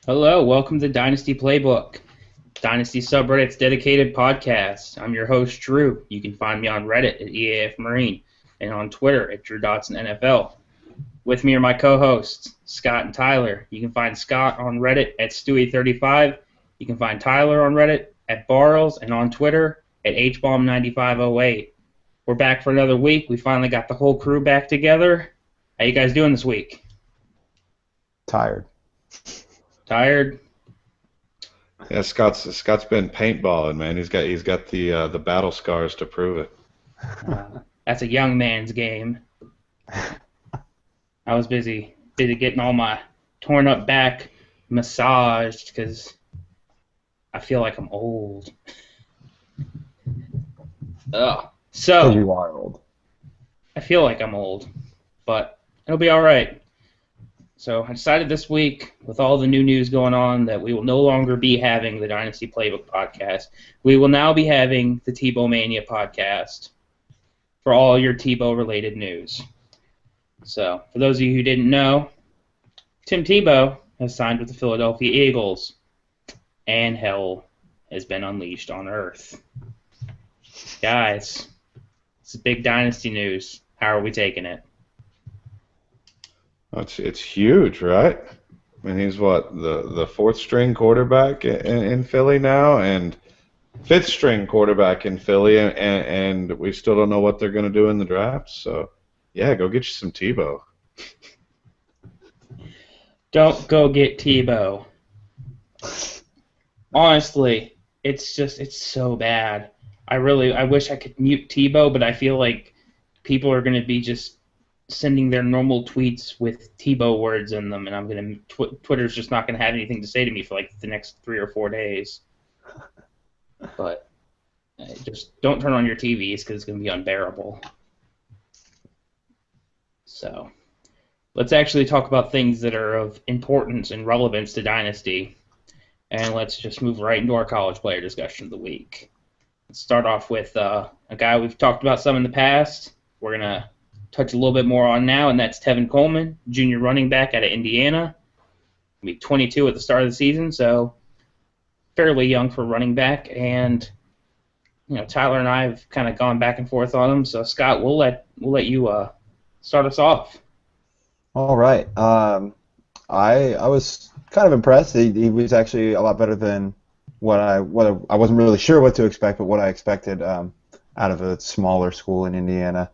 Hello, welcome to Dynasty Playbook, Dynasty subreddit's dedicated podcast. I'm your host, Drew. You can find me on Reddit at EAF Marine and on Twitter at DrewDotsonNFL. With me are my co-hosts, Scott and Tyler. You can find Scott on Reddit at Stewie35. You can find Tyler on Reddit at Barles and on Twitter at HBomb9508. We're back for another week. We finally got the whole crew back together. How you guys doing this week? Tired. Tired? Yeah, Scott's been paintballing, man. He's got the battle scars to prove it. That's a young man's game. I was busy getting all my torn up back massaged because I feel like I'm old. Ugh. So You are old. I feel like I'm old, but it'll be all right. So I decided this week, with all the new news going on, that we will no longer be having the Dynasty Playbook podcast. We will now be having the Tebow Mania podcast for all your Tebow-related news. So, for those of you who didn't know, Tim Tebow has signed with the Philadelphia Eagles, and hell has been unleashed on Earth. Guys, this is big Dynasty news. How are we taking it? It's huge, right? I mean, he's the fourth string quarterback in Philly now, and fifth string quarterback in Philly, and we still don't know what they're going to do in the draft. So, yeah, go get you some Tebow. Don't go get Tebow. Honestly, it's so bad. I wish I could mute Tebow, but I feel like people are going to be just sending their normal tweets with Tebow words in them, and I'm going to Twitter's just not going to have anything to say to me for like the next 3 or 4 days. But just don't turn on your TVs because it's going to be unbearable. So let's actually talk about things that are of importance and relevance to Dynasty, and let's just move right into our college player discussion of the week. Let's start off with a guy we've talked about some in the past. We're going to touch a little bit more on now, and that's Tevin Coleman, junior running back out of Indiana. He'll be 22 at the start of the season, so fairly young for running back. And Tyler and I have kind of gone back and forth on him. So Scott, we'll let you start us off. All right. I was kind of impressed. He was actually a lot better than what I wasn't really sure what to expect, but what I expected out of a smaller school in Indiana.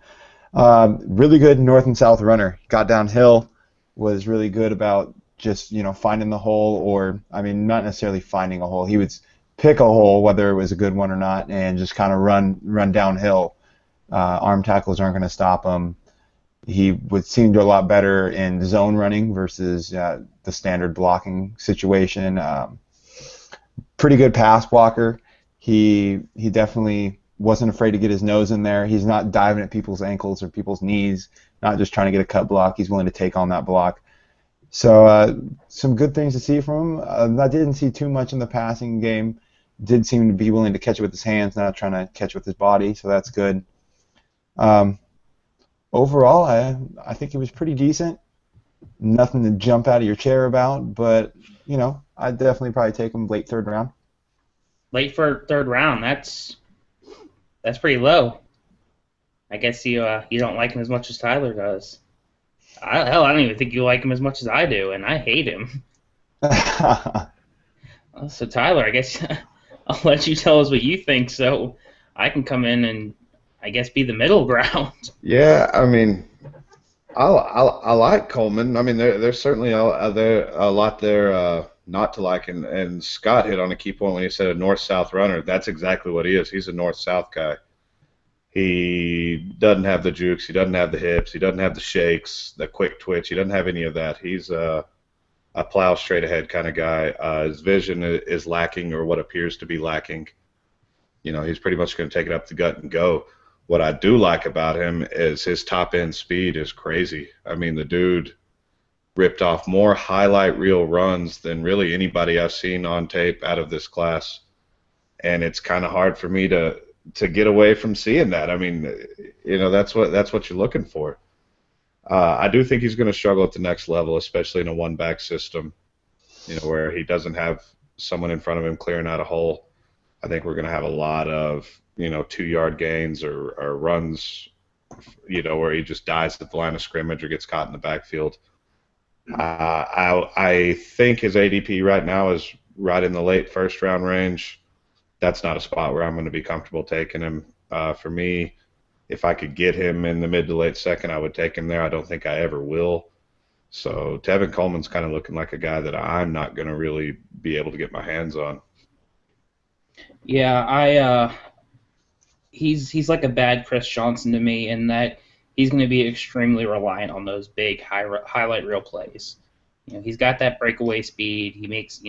Really good north and south runner. Got downhill, was really good about just finding the hole, or not necessarily finding a hole. He would pick a hole, whether it was a good one or not, and just kind of run downhill. Arm tackles aren't going to stop him. He would seem to a lot better in zone running versus the standard blocking situation. Pretty good pass blocker. He definitely wasn't afraid to get his nose in there. He's not diving at people's ankles or people's knees, not just trying to get a cut block. He's willing to take on that block. So some good things to see from him. I didn't see too much in the passing game. Did seem to be willing to catch it with his hands, not trying to catch with his body, so that's good. Overall, I think he was pretty decent. Nothing to jump out of your chair about, but, I'd definitely probably take him late third round. Late for third round, that's pretty low. I guess you don't like him as much as Tyler does. I don't even think you like him as much as I do, and I hate him. So Tyler, I guess I'll let you tell us what you think, so I can come in and I guess be the middle ground. Yeah, I like Coleman. There's certainly a lot there not to like, and Scott hit on a key point when he said a north-south runner. That's exactly what he is. He's a north-south guy. He doesn't have the jukes. He doesn't have the hips. He doesn't have the shakes, the quick twitch. He doesn't have any of that. He's a plow straight ahead kind of guy. His vision is lacking, or what appears to be lacking. He's pretty much going to take it up the gut and go. What I do like about him is his top end speed is crazy. The dude ripped off more highlight reel runs than really anybody I've seen on tape out of this class, and it's kind of hard for me to get away from seeing that. That's what you're looking for. I do think he's going to struggle at the next level, especially in a one-back system. where he doesn't have someone in front of him clearing out a hole. I think we're going to have a lot of 2 yard gains or runs, where he just dies at the line of scrimmage or gets caught in the backfield. I think his ADP right now is right in the late first round range. That's not a spot where I'm going to be comfortable taking him. For me, if I could get him in the mid to late second, I would take him there. I don't think I ever will. So Tevin Coleman's kind of looking like a guy that I'm not going to really be able to get my hands on. Yeah, he's like a bad Chris Johnson to me in that he's going to be extremely reliant on those big highlight reel plays. He's got that breakaway speed. He makes,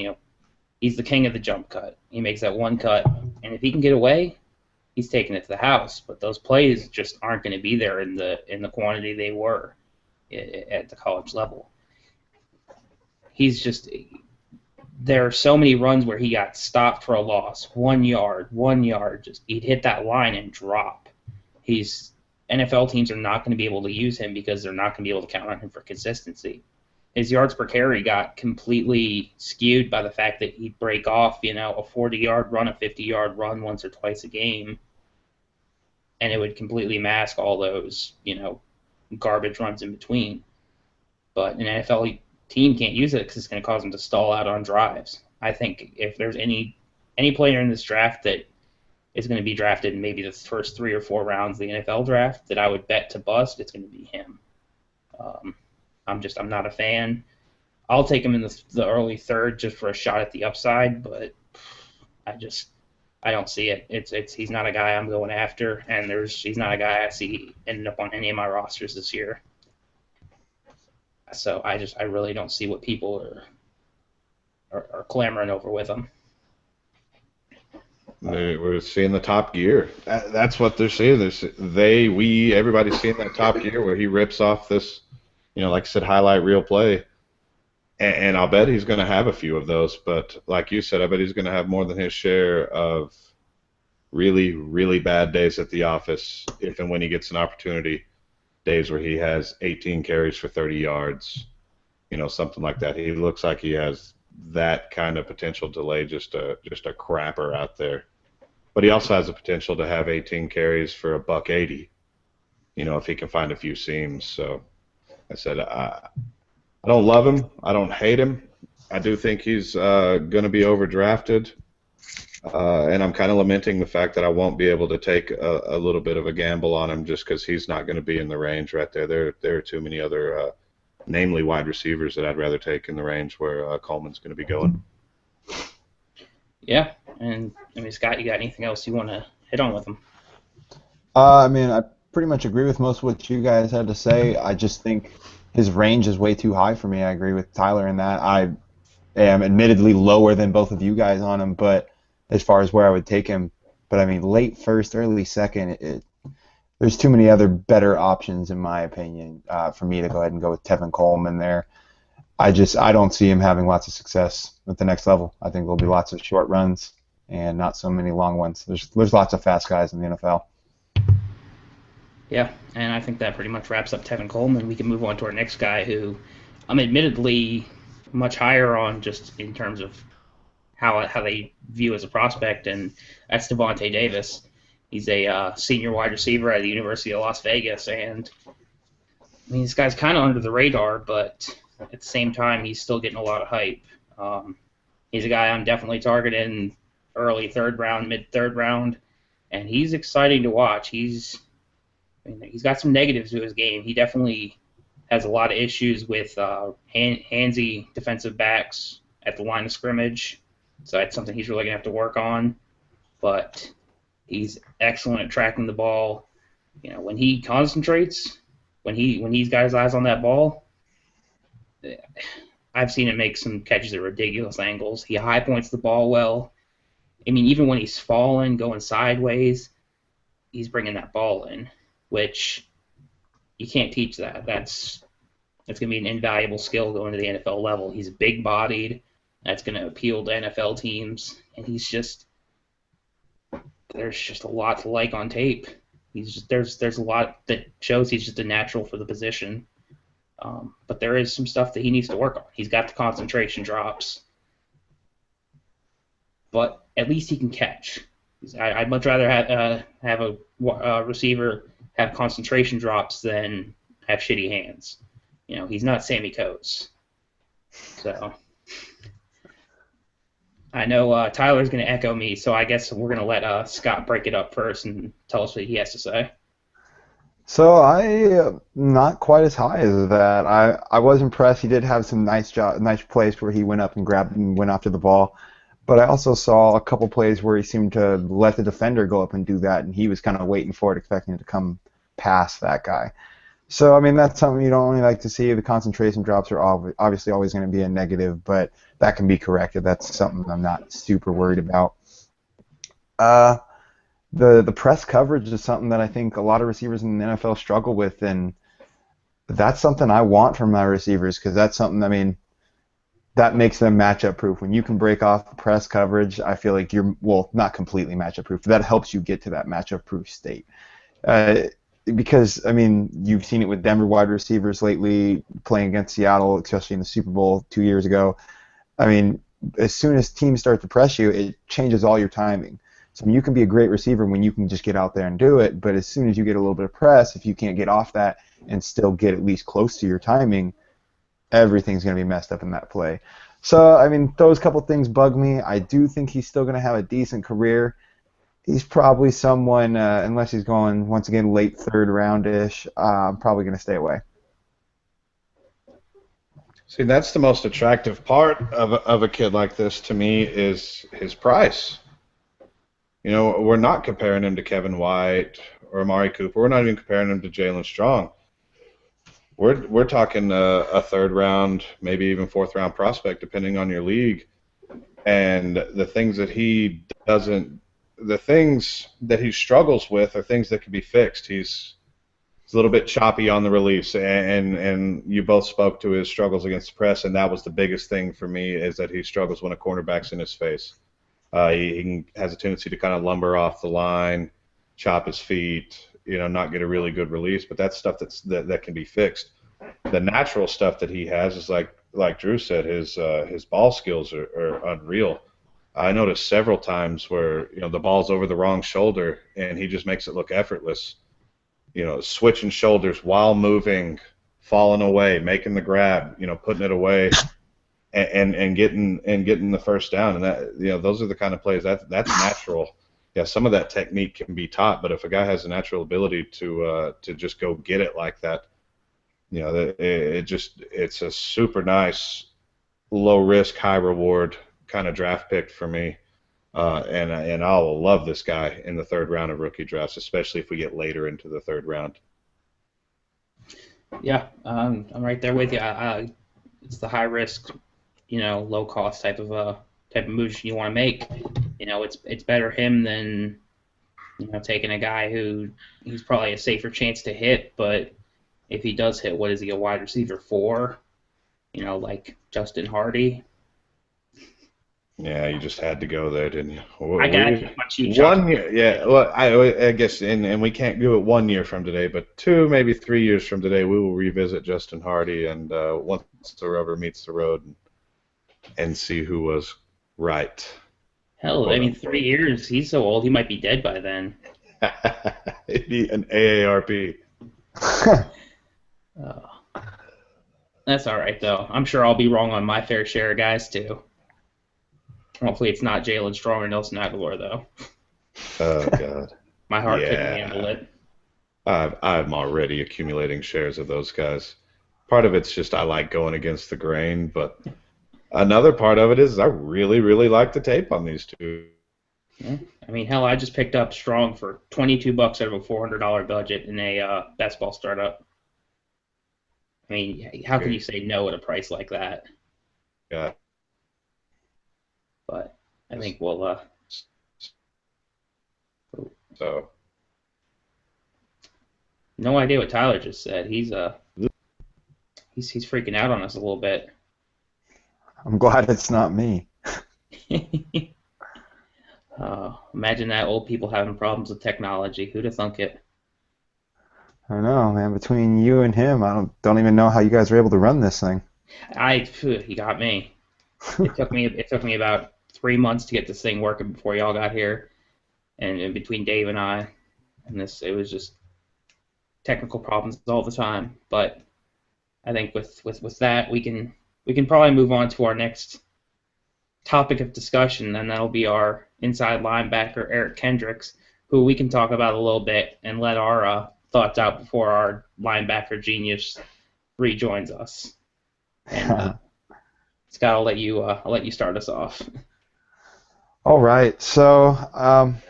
he's the king of the jump cut. He makes that one cut, and if he can get away, he's taking it to the house. But those plays just aren't going to be there in the quantity they were at the college level. He's just, there are so many runs where he got stopped for a loss, 1 yard, just he'd hit that line and drop. NFL teams are not going to be able to use him because they're not going to be able to count on him for consistency. His yards per carry got completely skewed by the fact that he'd break off, a 40-yard run, a 50-yard run once or twice a game, and it would completely mask all those, garbage runs in between. But an NFL team can't use it because it's going to cause them to stall out on drives. I think if there's any player in this draft that is going to be drafted in maybe the first 3 or 4 rounds of the NFL draft that I would bet to bust, it's going to be him. I'm not a fan. I'll take him in the early third just for a shot at the upside, but I don't see it. He's not a guy I'm going after, and he's not a guy I see ending up on any of my rosters this year. So I really don't see what people are clamoring over with him. We're seeing the top gear. That's what they're seeing. Everybody's seeing that top gear where he rips off this, like I said, highlight reel play. And I'll bet he's going to have a few of those. But like you said, I bet he's going to have more than his share of really, really bad days at the office if and when he gets an opportunity. Days where he has 18 carries for 30 yards, something like that. He looks like he has that kind of potential to lay just a crapper out there. But he also has the potential to have 18 carries for $180, if he can find a few seams. So I said, I don't love him. I don't hate him. I do think he's going to be overdrafted. And I'm kind of lamenting the fact that I won't be able to take a little bit of a gamble on him just because he's not going to be in the range right there. There are too many other, namely wide receivers, that I'd rather take in the range where Coleman's going to be going. Yeah, and Scott, you got anything else you want to hit on with him? I pretty much agree with most of what you guys had to say. I just think his range is way too high for me. I agree with Tyler in that. I am admittedly lower than both of you guys on him, but as far as where I would take him. But late first, early second, there's too many other better options in my opinion for me to go ahead and go with Tevin Coleman there. I don't see him having lots of success at the next level. I think there'll be lots of short runs and not so many long ones. There's lots of fast guys in the NFL. Yeah, and I think that pretty much wraps up Tevin Coleman. We can move on to our next guy who I'm admittedly much higher on just in terms of how they view as a prospect, and that's Devontae Davis. He's a senior wide receiver at the University of Las Vegas, and this guy's kind of under the radar, but at the same time, he's still getting a lot of hype. He's a guy I'm definitely targeting early third round, mid third round, and he's exciting to watch. He's got some negatives to his game. He definitely has a lot of issues with handsy defensive backs at the line of scrimmage. So that's something he's really going to have to work on. But he's excellent at tracking the ball. When he concentrates, when he's got his eyes on that ball, I've seen him make some catches at ridiculous angles. He high points the ball well. Even when he's falling, going sideways, he's bringing that ball in, which you can't teach that. That's going to be an invaluable skill going to the NFL level. He's big-bodied. That's going to appeal to NFL teams, and there's just a lot to like on tape. There's a lot that shows he's just a natural for the position. But there is some stuff that he needs to work on. He's got the concentration drops, but at least he can catch. I'd much rather have a receiver have concentration drops than have shitty hands. He's not Sammy Coates. So I know Tyler's going to echo me, so I guess we're going to let Scott break it up first and tell us what he has to say. So I not quite as high as that. I was impressed. He did have some nice plays where he went up and grabbed and went after the ball. But I also saw a couple plays where he seemed to let the defender go up and do that, and he was kind of waiting for it, expecting it to come past that guy. So, I mean, that's something you don't really like to see. The concentration drops are obviously always going to be a negative, but that can be corrected. That's something I'm not super worried about. The press coverage is something that I think a lot of receivers in the NFL struggle with, and that's something I want from my receivers because that's something, I mean, that makes them matchup proof. When you can break off the press coverage, I feel like you're, well, not completely matchup proof, but that helps you get to that matchup proof state. Because, I mean, you've seen it with Denver wide receivers lately playing against Seattle, especially in the Super Bowl 2 years ago. I mean, as soon as teams start to press you, it changes all your timing. So you can be a great receiver when you can just get out there and do it, but as soon as you get a little bit of press, if you can't get off that and still get at least close to your timing, everything's going to be messed up in that play. So, I mean, those couple things bug me. I do think he's still going to have a decent career. He's probably someone, unless he's going, once again, late third round-ish, I'm probably going to stay away. See, that's the most attractive part of a kid like this to me is his price. We're not comparing him to Kevin White or Amari Cooper. We're not even comparing him to Jalen Strong. We're talking a third round, maybe even fourth round prospect, depending on your league. And the things that he struggles with are things that can be fixed. He's a little bit choppy on the release, and you both spoke to his struggles against the press, and that was the biggest thing for me is that he struggles when a cornerback's in his face. He has a tendency to kind of lumber off the line, chop his feet, not get a really good release. But that's stuff that can be fixed. The natural stuff that he has is like Drew said, his ball skills are unreal. I noticed several times where the ball's over the wrong shoulder and he just makes it look effortless. Switching shoulders while moving, falling away, making the grab, putting it away. And getting the first down, and that those are the kind of plays that's natural. Yeah, some of that technique can be taught, but if a guy has a natural ability to just go get it like that, it's a super nice, low risk, high reward kind of draft pick for me, and I'll love this guy in the third round of rookie drafts, especially if we get later into the third round. Yeah, I'm right there with you. It's the high risk, low cost type of moves you want to make. It's better him than taking a guy he's probably a safer chance to hit, but if he does hit, what is he, a wide receiver 4? Like Justin Hardy. Yeah, you just had to go there, didn't you? I got it. 1 year, yeah. Well, I guess, and we can't do it 1 year from today, but 2, maybe 3 years from today, we will revisit Justin Hardy, and once the rubber meets the road, and see who was right. Hell, I mean, 3 years. He's so old, he might be dead by then. It'd be an AARP. That's all right, though. I'm sure I'll be wrong on my fair share of guys, too. Hopefully it's not Jalen Strong or Nelson Aguilar, though. Oh, God. My heart couldn't handle it. I'm already accumulating shares of those guys. Part of it's just I like going against the grain, but another part of it is I really, really like the tape on these two. Yeah. I mean, hell, I just picked up Strong for $22 out of a $400 budget in a best ball startup. I mean, how can you say no at a price like that? Yeah. But I think we'll. So. No idea what Tyler just said. He's freaking out on us a little bit. I'm glad it's not me. Imagine that, old people having problems with technology. Who'd have thunk it? I know, man. Between you and him, I don't even know how you guys are able to run this thing. He got me. It took me about 3 months to get this thing working before y'all got here, and in between Dave and I, and it was just technical problems all the time. But I think with that, we can probably move on to our next topic of discussion, and that'll be our inside linebacker Eric Kendricks, who we can talk about a little bit and let our thoughts out before our linebacker genius rejoins us. And Scott, I'll let you start us off. All right. So I'm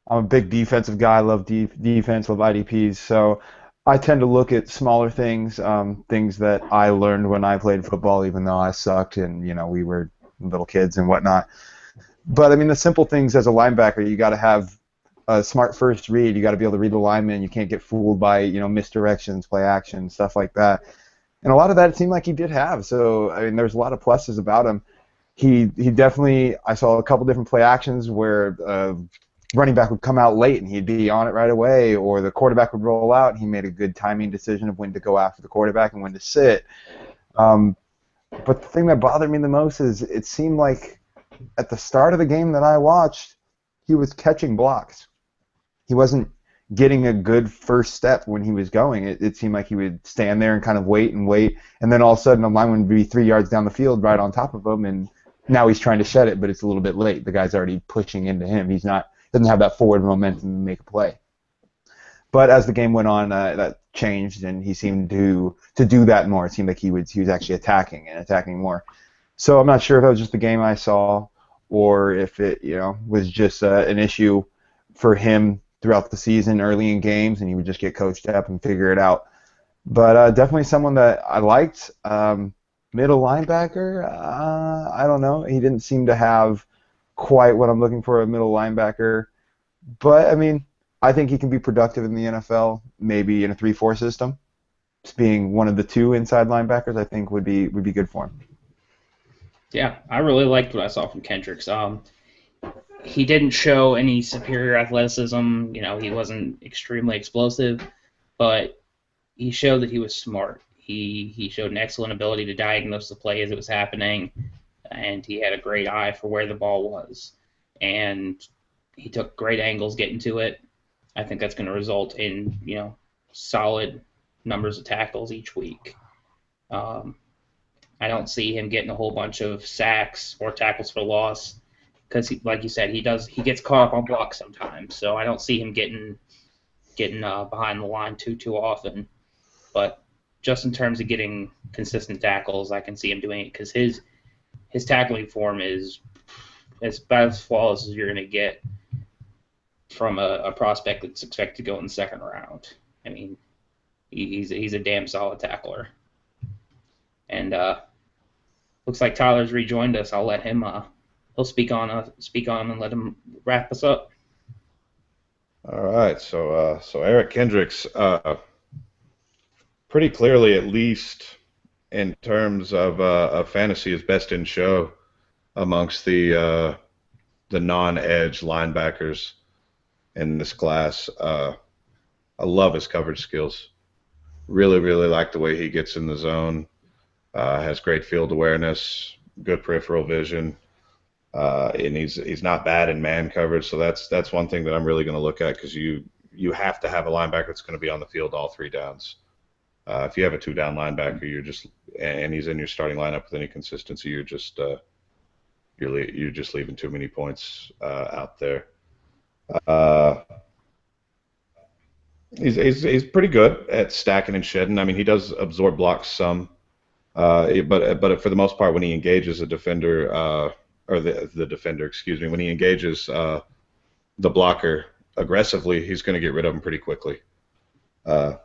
a big defensive guy. I love defense, love IDPs. So I tend to look at smaller things, things that I learned when I played football, even though I sucked and we were little kids and whatnot. But I mean, the simple things as a linebacker, you got to have a smart first read. You got to be able to read the lineman. You can't get fooled by misdirections, play action, stuff like that. And a lot of that it seemed like he did have. So I mean, there's a lot of pluses about him. He definitely. I saw a couple different play actions where running back would come out late and he'd be on it right away, or the quarterback would roll out and he made a good timing decision of when to go after the quarterback and when to sit. Um, but the thing that bothered me the most is it seemed like at the start of the game that I watched, he was catching blocks. He wasn't getting a good first step when he was going. It seemed like he would stand there and kind of wait, and then all of a sudden a lineman would be 3 yards down the field right on top of him, and now he's trying to shed it, but it's a little bit late. The guy's already pushing into him. He's not doesn't have that forward momentum to make a play. But as the game went on, that changed, and he seemed to do that more. It seemed like he was actually attacking more. So I'm not sure if that was just the game I saw, or if it was just an issue for him throughout the season, early in games, and he would just get coached up and figure it out. But definitely someone that I liked. Middle linebacker, I don't know. He didn't seem to have quite what I'm looking for a middle linebacker. But, I mean, I think he can be productive in the NFL, maybe in a 3-4 system. Just being one of the two inside linebackers, I think would be good for him. Yeah, I really liked what I saw from Kendricks. He didn't show any superior athleticism. He wasn't extremely explosive, but he showed that he was smart. He showed an excellent ability to diagnose the play as it was happening, and he had a great eye for where the ball was. And he took great angles getting to it. I think that's going to result in solid numbers of tackles each week. I don't see him getting a whole bunch of sacks or tackles for loss because, like you said, he gets caught up on blocks sometimes. So I don't see him getting behind the line too often. But just in terms of getting consistent tackles, I can see him doing it because his tackling form is about as flawless as you're going to get from a prospect that's expected to go in the second round. I mean, he's a damn solid tackler. And looks like Tyler's rejoined us. I'll let him. He'll speak on and let him wrap us up. All right. So Eric Kendricks, pretty clearly, at least in terms of fantasy, is best in show amongst the non-edge linebackers in this class. I love his coverage skills. Really, really like the way he gets in the zone. Has great field awareness, good peripheral vision, and he's not bad in man coverage. So that's one thing that I'm really going to look at because you have to have a linebacker that's going to be on the field all 3 downs. If you have a 2-down linebacker, and he's in your starting lineup with any consistency, you're just leaving too many points out there. He's pretty good at stacking and shedding. I mean, he does absorb blocks some. But for the most part, when he engages a defender, or the defender, excuse me, when he engages the blocker aggressively, he's going to get rid of him pretty quickly. I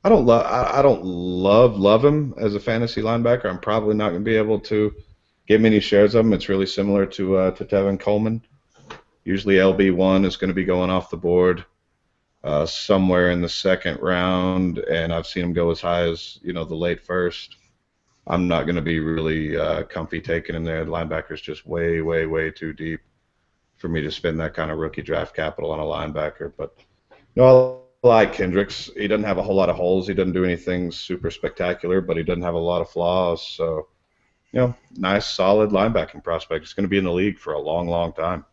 don't love him as a fantasy linebacker. I'm probably not going to be able to get many shares of him. It's really similar to Tevin Coleman. Usually LB1 is going to be going off the board somewhere in the second round, and I've seen him go as high as the late first. I'm not going to be really comfy taking him there. The linebacker's just way too deep. for me to spend that kind of rookie draft capital on a linebacker. But no, I like Kendricks. He doesn't have a whole lot of holes. He doesn't do anything super spectacular, but he doesn't have a lot of flaws. So, nice, solid linebacking prospect. He's going to be in the league for a long, long time.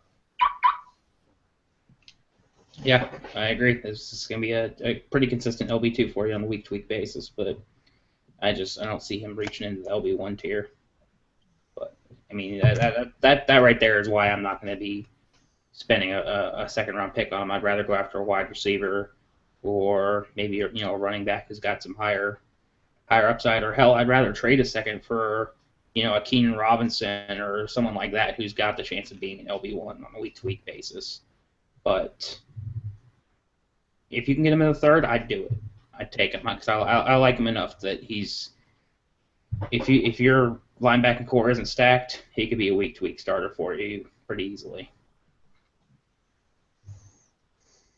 Yeah, I agree. This is going to be a pretty consistent LB2 for you on a week-to-week basis, but I don't see him reaching into the LB1 tier. But I mean, that right there is why I'm not going to be spending a second-round pick on him. I'd rather go after a wide receiver or maybe a running back who's got some higher upside, or hell, I'd rather trade a second for a Keenan Robinson or someone like that who's got the chance of being an LB1 on a week-to-week basis. But if you can get him in the third, I'd do it. I'd take him because I like him enough that he's if your linebacking core isn't stacked, he could be a week-to-week starter for you pretty easily.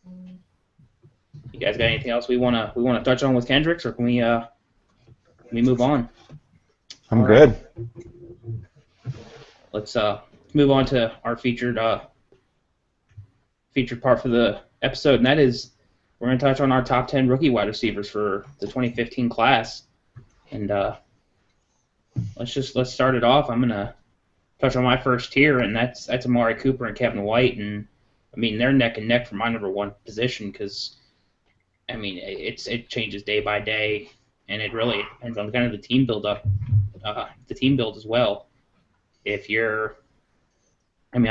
You guys got anything else we wanna touch on with Kendricks, or can we move on? I'm good. Let's move on to our featured part for the episode, and that is we're going to touch on our top 10 rookie wide receivers for the 2015 class. And let's start it off. I'm going to touch on my first tier, and that's Amari Cooper and Kevin White. And I mean, they're neck and neck for my number one position because I mean it changes day by day, and it really depends on kind of the team build as well. I've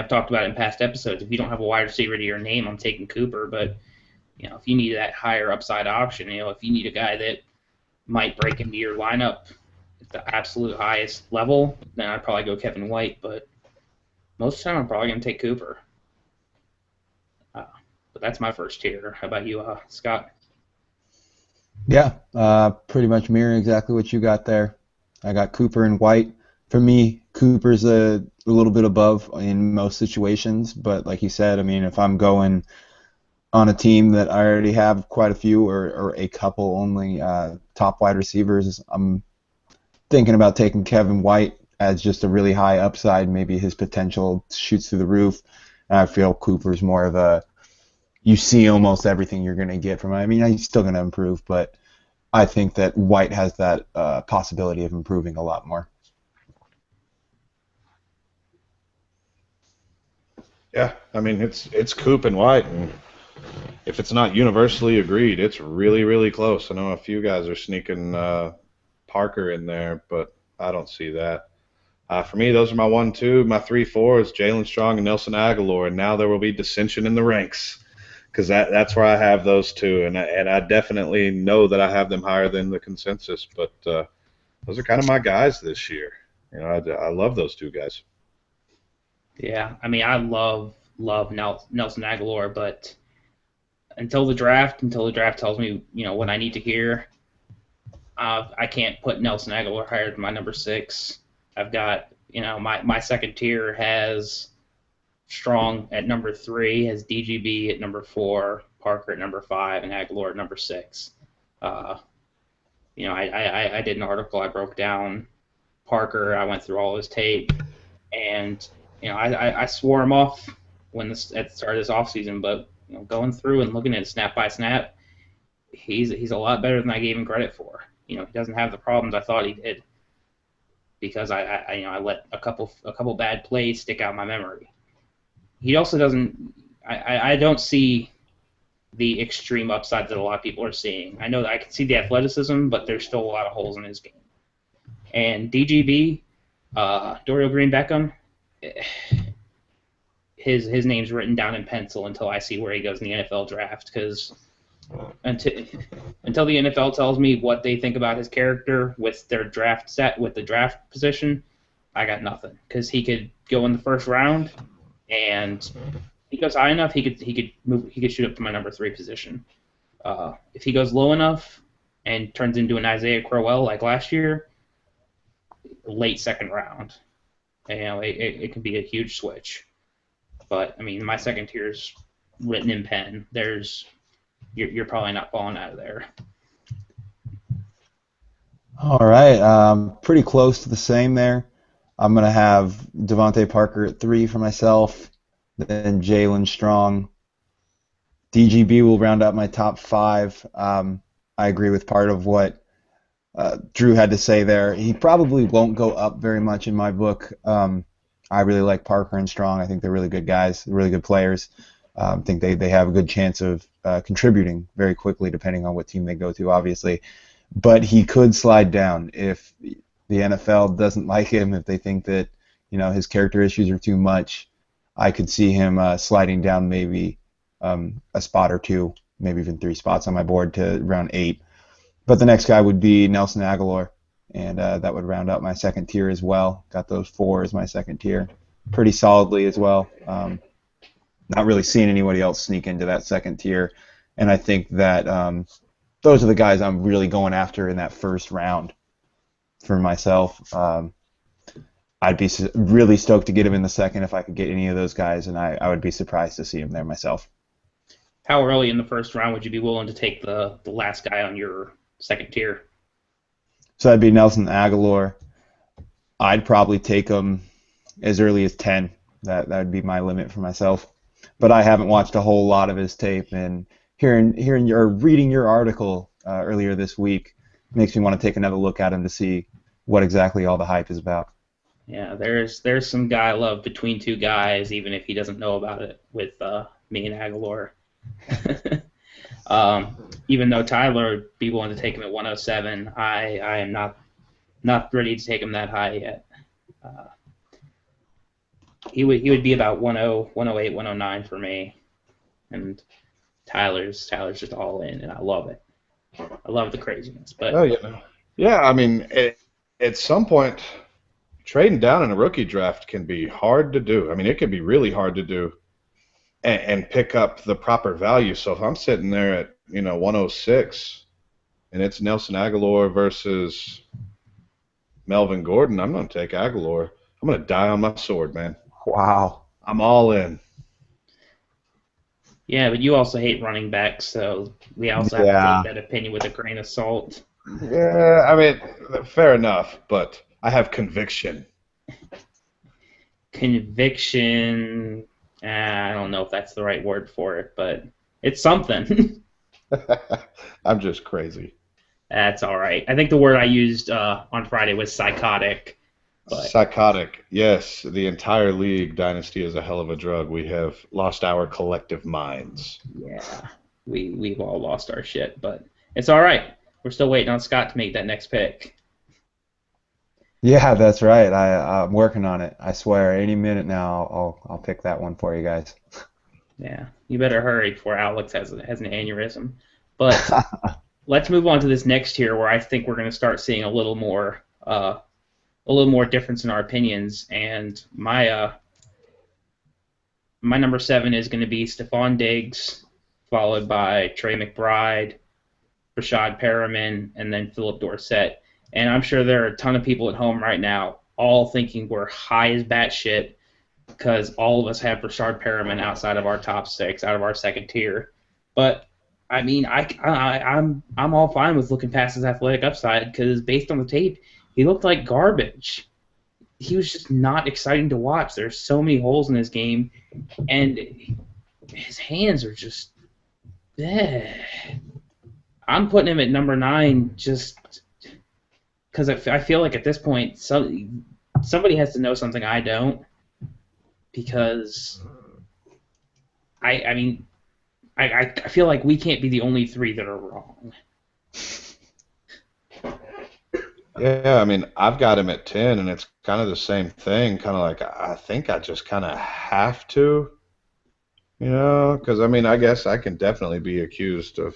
talked about it in past episodes. If you don't have a wide receiver to your name, I'm taking Cooper. But if you need that higher upside option, if you need a guy that might break into your lineup at the absolute highest level, then I'd probably go Kevin White. But most of the time, I'm probably going to take Cooper. But that's my first tier. How about you, Scott? Yeah, pretty much mirroring exactly what you got there. I got Cooper and White. For me, Cooper's a little bit above in most situations, but like you said, I mean, if I'm going on a team that I already have quite a few or a couple only top wide receivers, I'm thinking about taking Kevin White as just a really high upside. Maybe his potential shoots through the roof. And I feel Cooper's more of you see almost everything you're going to get from him. I mean, he's still going to improve, but I think that White has that possibility of improving a lot more. Yeah, I mean, it's Coop and White, and if it's not universally agreed, it's really, really close. I know a few guys are sneaking Parker in there, but I don't see that. For me, those are my 1-2. My 3-4 is Jalen Strong and Nelson Aguilar, and now there will be dissension in the ranks because that's where I have those two, and I definitely know that I have them higher than the consensus, but those are kind of my guys this year. I love those two guys. Yeah, I mean, I love Nelson Aguilar, but until the draft tells me, what I need to hear, I can't put Nelson Aguilar higher than my number 6. I've got, my second tier has Strong at number 3, has DGB at number 4, Parker at number 5, and Aguilar at number 6. I did an article, I broke down Parker, I went through all his tape, and I swore him off at the start of this offseason, but going through and looking at it snap by snap, he's a lot better than I gave him credit for. He doesn't have the problems I thought he did because I let a couple bad plays stick out in my memory. He also doesn't. I don't see the extreme upside that a lot of people are seeing. I know that I can see the athleticism, but there's still a lot of holes in his game. And DGB, Dorial Green Beckham, his name's written down in pencil until I see where he goes in the NFL draft, because until the NFL tells me what they think about his character with their draft set, with the draft position, I got nothing. Because he could go in the first round, and he goes high enough, he could shoot up to my number 3 position. If he goes low enough and turns into an Isaiah Crowell like last year, late second round. It can be a huge switch. But I mean, my second tier's written in pen. You're probably not falling out of there. All right, pretty close to the same there. I'm gonna have Devontae Parker at 3 for myself. then Jalen Strong. DGB will round out my top five. I agree with part of what Drew had to say there. He probably won't go up very much in my book. I really like Parker and Strong. I think they're really good guys, really good players. I think they have a good chance of contributing very quickly, depending on what team they go to, obviously. But he could slide down if the NFL doesn't like him, if they think that his character issues are too much. I could see him sliding down maybe a spot or two, maybe even 3 spots on my board to round 8. But the next guy would be Nelson Aguilar, and that would round out my second tier as well. Got those 4 as my second tier, pretty solidly as well. Not really seeing anybody else sneak into that second tier, and I think that those are the guys I'm really going after in that first round for myself. I'd be really stoked to get him in the second if I could get any of those guys, and I would be surprised to see him there myself. How early in the first round would you be willing to take the last guy on your second tier? So that'd be Nelson Aguilar. I'd probably take him as early as 10. That would be my limit for myself. But I haven't watched a whole lot of his tape, and reading your article earlier this week makes me want to take another look at him to see what exactly all the hype is about. Yeah, there's some guy love between two guys, even if he doesn't know about it, with me and Aguilar. Even though Tyler would be willing to take him at 107, I am not ready to take him that high yet. He would be about 108, 109 for me, and Tyler's just all in, and I love it. I love the craziness. But yeah. I mean, at some point, trading down in a rookie draft can be hard to do. I mean, it can be really hard to do and pick up the proper value. So if I'm sitting there at 106 and it's Nelson Aguilar versus Melvin Gordon, I'm going to take Aguilar. I'm going to die on my sword, man. Wow. I'm all in. Yeah, but you also hate running backs, so we also have to take that opinion with a grain of salt. Yeah, I mean, fair enough, but I have conviction. Conviction, I don't know if that's the right word for it, but it's something. I'm just crazy. That's all right. I think the word I used on Friday was psychotic. But psychotic, yes. The entire league, Dynasty, is a hell of a drug. We have lost our collective minds. Yeah, we've all lost our shit, but it's all right. We're still waiting on Scott to make that next pick. Yeah, that's right. I'm working on it. I swear, any minute now, I'll pick that one for you guys. Yeah, you better hurry before Alex has an aneurysm. But let's move on to this next tier, where I think we're going to start seeing a little more difference in our opinions. And my number 7 is going to be Stephon Diggs, followed by Trey McBride, Rashad Perriman, and then Philip Dorsett. And I'm sure there are a ton of people at home right now all thinking we're high as batshit because all of us have Rashad Perriman outside of our top 6, out of our second tier. But I mean, I'm all fine with looking past his athletic upside because based on the tape, he looked like garbage. He was just not exciting to watch. There's so many holes in his game, and his hands are just. I'm putting him at number 9 just because I feel like at this point somebody has to know something I don't, because I feel like we can't be the only 3 that are wrong. Yeah, I mean, I've got him at 10, and it's kind of the same thing. Kind of like I think I just kind of have to, because I mean, I guess I can definitely be accused of,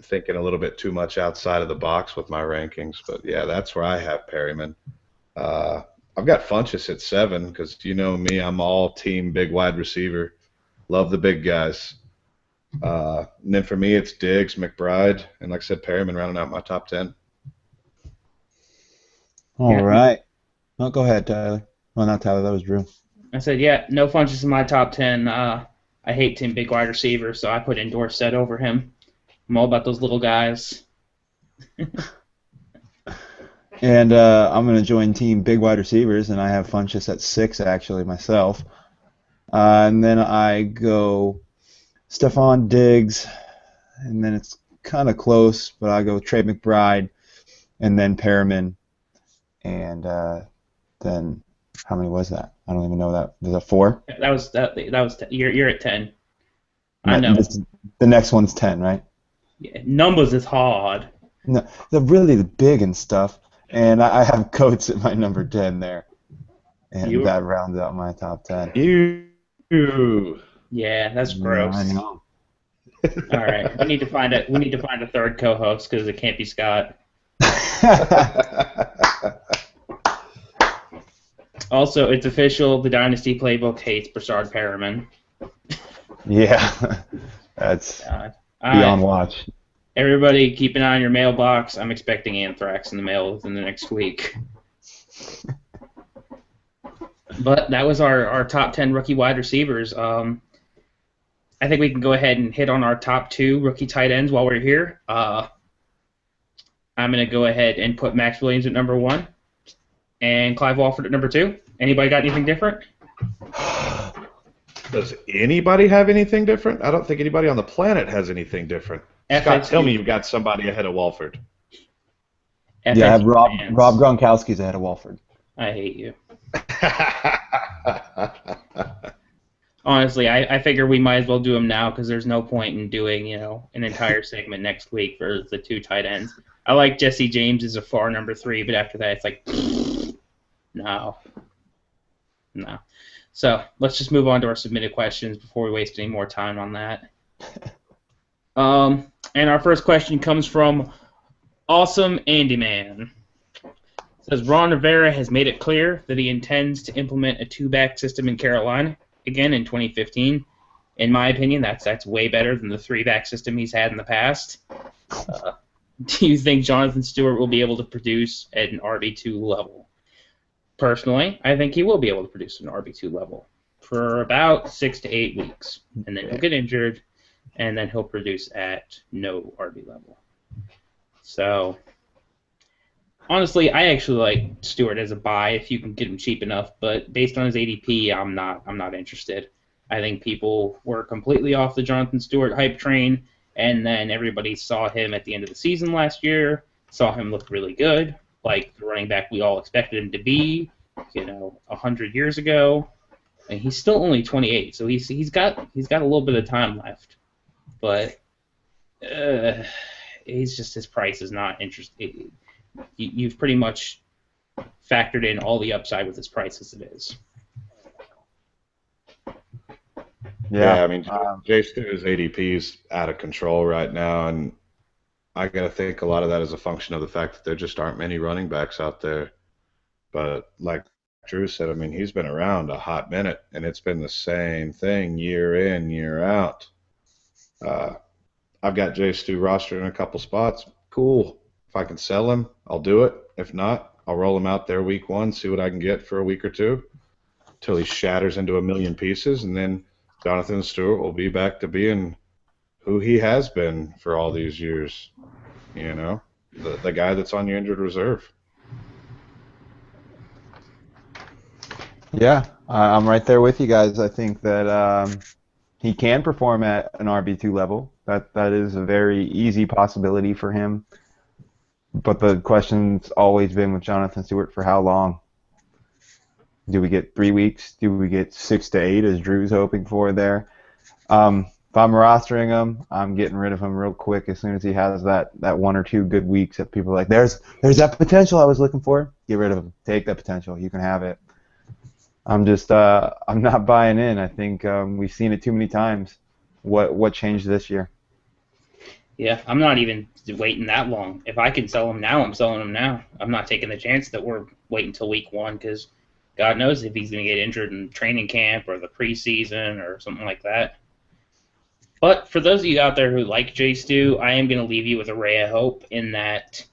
thinking a little bit too much outside of the box with my rankings. But yeah, that's where I have Perryman. I've got Funchess at 7 because you know me, I'm all team big wide receiver. Love the big guys. And then for me, it's Diggs, McBride, and like I said, Perryman rounding out my top 10. All right. Oh, go ahead, Tyler. Well, not Tyler. That was Drew. I said, yeah, no Funchess in my top 10. I hate team big wide receiver, so I put in Dorsett over him. I'm all about those little guys. And I'm going to join team big wide receivers, and I have Funchess at 6, actually, myself. And then I go Stephon Diggs, and then it's kind of close, but I go Trey McBride, and then Perriman, and then how many was that? I don't even know that. Was that 4? You're at 10. I know. The next one's 10, right? Yeah, numbers is hard. No, they're really the big and stuff. And I have Coates at my number 10 there. And that rounds out my top 10. Yeah, that's gross. I know. All right, we need to find a third co-host because it can't be Scott. Also, it's official. The Dynasty Playbook hates Brashard Perriman. Yeah, that's beyond watch. Everybody, keep an eye on your mailbox. I'm expecting anthrax in the mail within the next week. But that was our top 10 rookie wide receivers. I think we can go ahead and hit on our top 2 rookie tight ends while we're here. I'm going to go ahead and put Max Williams at number 1 and Clive Walford at number 2. Anybody got anything different? Does anybody have anything different? I don't think anybody on the planet has anything different. Scott, tell me you've got somebody ahead of Walford. Yeah, I have Rob Gronkowski's ahead of Walford. I hate you. Honestly, I figure we might as well do them now because there's no point in doing, an entire segment next week for the 2 tight ends. I like Jesse James as a far number 3, but after that it's like, no. So let's just move on to our submitted questions before we waste any more time on that. And our first question comes from Awesome Andy Man. It says Ron Rivera has made it clear that he intends to implement a 2-back system in Carolina again in 2015. In my opinion, that's way better than the 3-back system he's had in the past. Do you think Jonathan Stewart will be able to produce at an RB2 level? Personally, I think he will be able to produce at an RB2 level for about 6 to 8 weeks, and then he'll get injured, and then he'll produce at no RB level. So, honestly, I actually like Stewart as a buy if you can get him cheap enough, but based on his ADP, I'm not interested. I think people were completely off the Jonathan Stewart hype train, and then everybody saw him at the end of the season last year, saw him look really good, like the running back we all expected him to be, 100 years ago. And he's still only 28, so he's got a little bit of time left. But he's just, his price is not interesting. You've pretty much factored in all the upside with his price as it is. Yeah, I mean, Jay Stew's ADP is out of control right now, and I got to think a lot of that is a function of the fact that there just aren't many running backs out there. But like Drew said, I mean, he's been around a hot minute, and it's been the same thing year in, year out. I've got Jay Stu rostered in a couple spots. Cool. If I can sell him, I'll do it. If not, I'll roll him out there week 1, see what I can get for a week or 2 until he shatters into a million pieces, and then Jonathan Stewart will be back to being who he has been for all these years. The guy that's on your injured reserve. Yeah, I'm right there with you guys. I think that he can perform at an RB2 level. That is a very easy possibility for him. But the question's always been with Jonathan Stewart for how long? Do we get 3 weeks? Do we get 6 to 8, as Drew's hoping for there? If I'm rostering him, I'm getting rid of him real quick as soon as he has that 1 or 2 good weeks that people are like, there's that potential I was looking for. Get rid of him. Take that potential. You can have it. I'm not buying in. I think we've seen it too many times. What changed this year? Yeah, I'm not even waiting that long. If I can sell him now, I'm selling him now. I'm not taking the chance that we're waiting until week 1 because God knows if he's going to get injured in training camp or the preseason or something like that. But for those of you out there who like Jay Stu, I am going to leave you with a ray of hope in that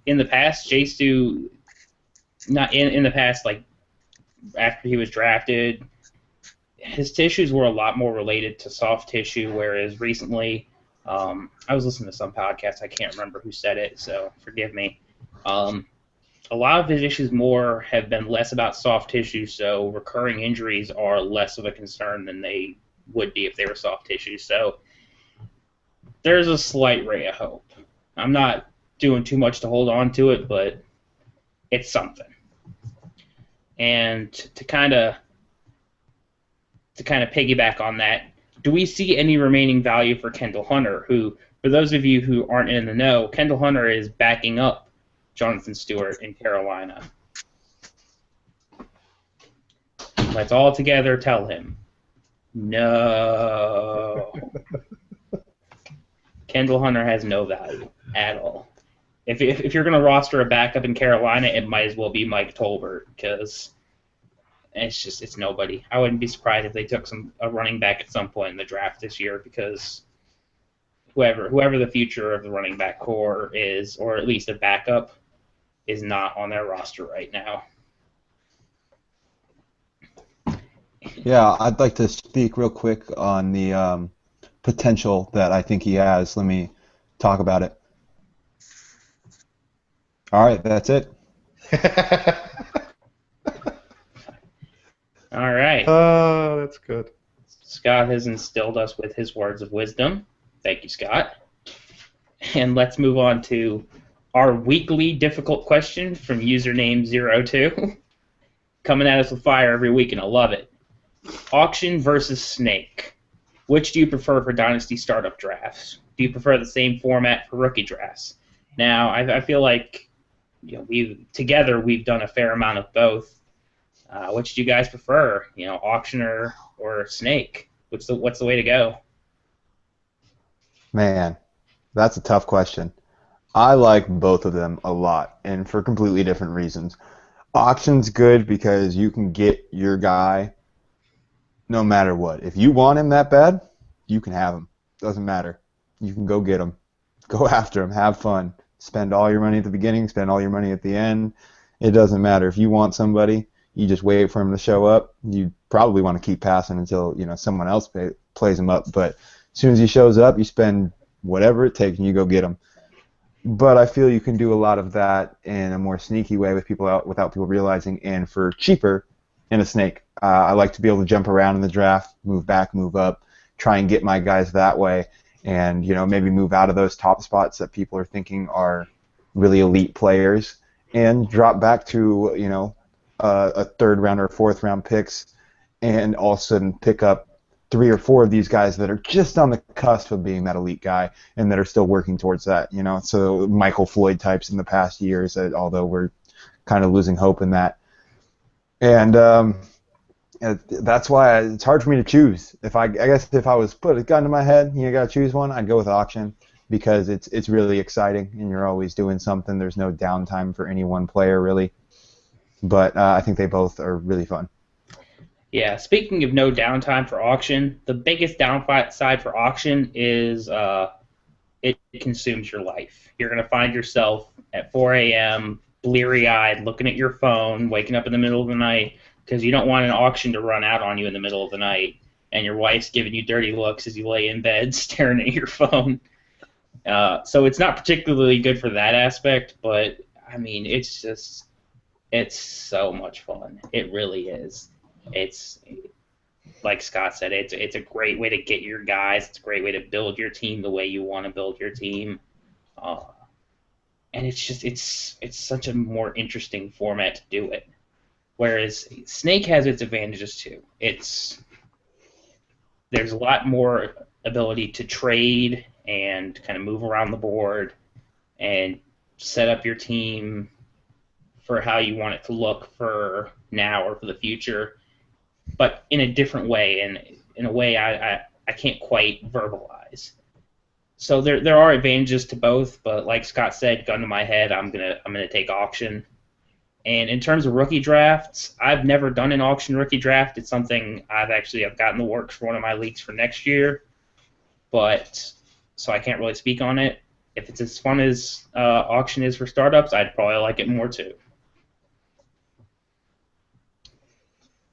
in the past, Jay Stu, not in the past, like after he was drafted, his tissues were a lot more related to soft tissue, whereas recently, I was listening to some podcast, I can't remember who said it, so forgive me. a lot of his issues more have been less about soft tissue, so recurring injuries are less of a concern than they would be if they were soft tissue. So there's a slight ray of hope. I'm not doing too much to hold on to it, but it's something. And to kind of piggyback on that, do we see any remaining value for Kendall Hunter, who, for those of you who aren't in the know, Kendall Hunter is backing up Jonathan Stewart in Carolina. Let's all together tell him, no. Kendall Hunter has no value at all. If you're going to roster a backup in Carolina, it might as well be Mike Tolbert, because it's nobody. I wouldn't be surprised if they took a running back at some point in the draft this year, because whoever the future of the running back core is, or at least a backup, is not on their roster right now. Yeah, I'd like to speak real quick on the potential that I think he has. Let me talk about it. All right, that's it. All right. Oh, that's good. Scott has instilled us with his words of wisdom. Thank you, Scott. And let's move on to our weekly difficult question from username 02. Coming at us with fire every week, and I love it. Auction versus snake. Which do you prefer for Dynasty startup drafts? Do you prefer the same format for rookie drafts? Now, I feel like we've done a fair amount of both. Which do you guys prefer? Auction or snake? What's the way to go? Man, that's a tough question. I like both of them a lot, and for completely different reasons. Auction's good because you can get your guy no matter what. If you want him that bad, you can have him. Doesn't matter. You can go get him. Go after him. Have fun. Spend all your money at the beginning. Spend all your money at the end. It doesn't matter. If you want somebody, you just wait for him to show up. You probably want to keep passing until someone else plays him up. But as soon as he shows up, you spend whatever it takes and you go get him. But I feel you can do a lot of that in a more sneaky way with people without people realizing, and for cheaper in a snake. I like to be able to jump around in the draft, move back, move up, try and get my guys that way, and maybe move out of those top spots that people are thinking are really elite players, and drop back to a third round or fourth round picks, and all of a sudden pick up 3 or 4 of these guys that are just on the cusp of being that elite guy and that are still working towards that. So Michael Floyd types in the past years, although we're kind of losing hope in that. And that's why it's hard for me to choose. I guess if I was put a gun to my head, got to choose one, I'd go with auction, because it's really exciting and you're always doing something. There's no downtime for any one player really. But I think they both are really fun. Yeah, speaking of no downtime for auction, the biggest downside for auction is it consumes your life. You're going to find yourself at 4 a.m., bleary-eyed, looking at your phone, waking up in the middle of the night, because you don't want an auction to run out on you in the middle of the night, and your wife's giving you dirty looks as you lay in bed staring at your phone. So it's not particularly good for that aspect, but, I mean, it's so much fun. It really is. It's, like Scott said, it's a great way to get your guys. It's a great way to build your team the way you want to build your team. And it's such a more interesting format to do it. Whereas Snake has its advantages too. There's a lot more ability to trade and kind of move around the board and set up your team for how you want it to look for now or for the future, but in a different way, and in a way I can't quite verbalize. So there are advantages to both, but like Scott said, gun to my head, I'm gonna take auction. And in terms of rookie drafts, I've never done an auction rookie draft. It's something I've got in the works for one of my leagues for next year, but so I can't really speak on it. If it's as fun as auction is for startups, I'd probably like it more too.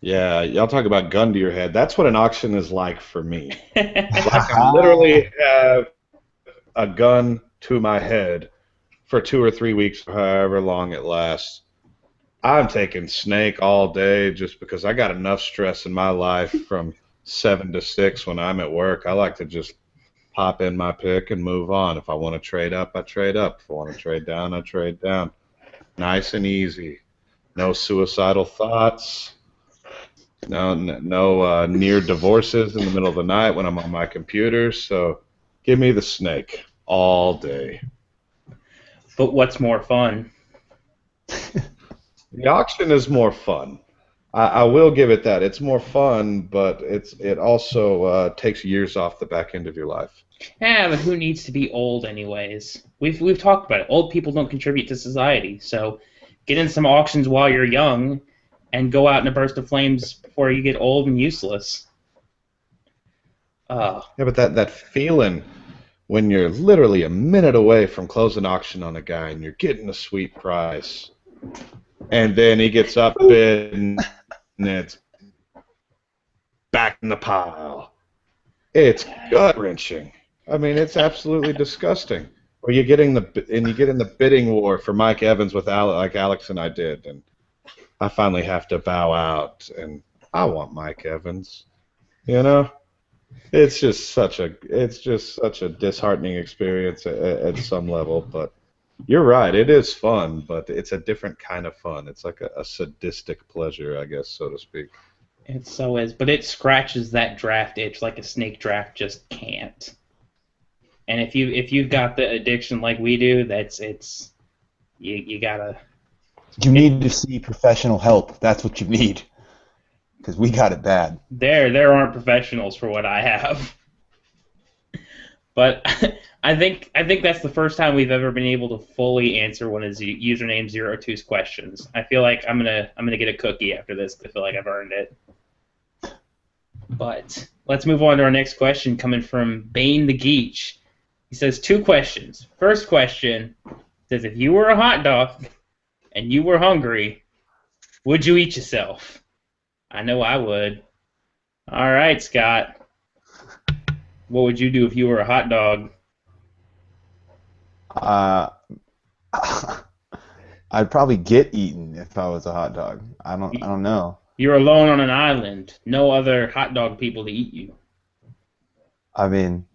Yeah, y'all talk about gun to your head. That's what an auction is like for me. Like I literally have a gun to my head for 2 or 3 weeks, however long it lasts. I'm taking snake all day just because I got enough stress in my life from 7 to 6 when I'm at work. I like to just pop in my pick and move on. If I want to trade up, I trade up. If I want to trade down, I trade down. Nice and easy. No suicidal thoughts. No near divorces in the middle of the night when I'm on my computer. So give me the snake all day. But what's more fun? The auction is more fun. I will give it that. It's more fun, but it also takes years off the back end of your life. Yeah, but who needs to be old anyways? We've talked about it. Old people don't contribute to society, so get in some auctions while you're young and go out in a burst of flames before you get old and useless. Yeah, but that feeling when you're literally a minute away from closing auction on a guy and you're getting a sweet price, and then he gets up bid and it's back in the pile. It's gut wrenching. I mean, it's absolutely disgusting. Or you get in the bidding war for Mike Evans with like Alex and I did, and I finally have to bow out, and I want Mike Evans. You know, it's just such a disheartening experience at some level. But you're right, it is fun, but it's a different kind of fun. It's like a sadistic pleasure, I guess, so to speak. It so is, but it scratches that draft itch like a snake draft just can't. And if you've got the addiction like we do, you gotta. You need to see professional help. That's what you need, because we got it bad. There aren't professionals for what I have. But I think that's the first time we've ever been able to fully answer one of username 02's questions. I feel like I'm gonna get a cookie after this. I feel like I've earned it. But let's move on to our next question, coming from Bane the Geech. He says 2 questions. First question says, if you were a hot dog and you were hungry, would you eat yourself? I know I would. All right, Scott. What would you do if you were a hot dog? I'd probably get eaten if I was a hot dog. I don't know. You're alone on an island. No other hot dog people to eat you. I mean,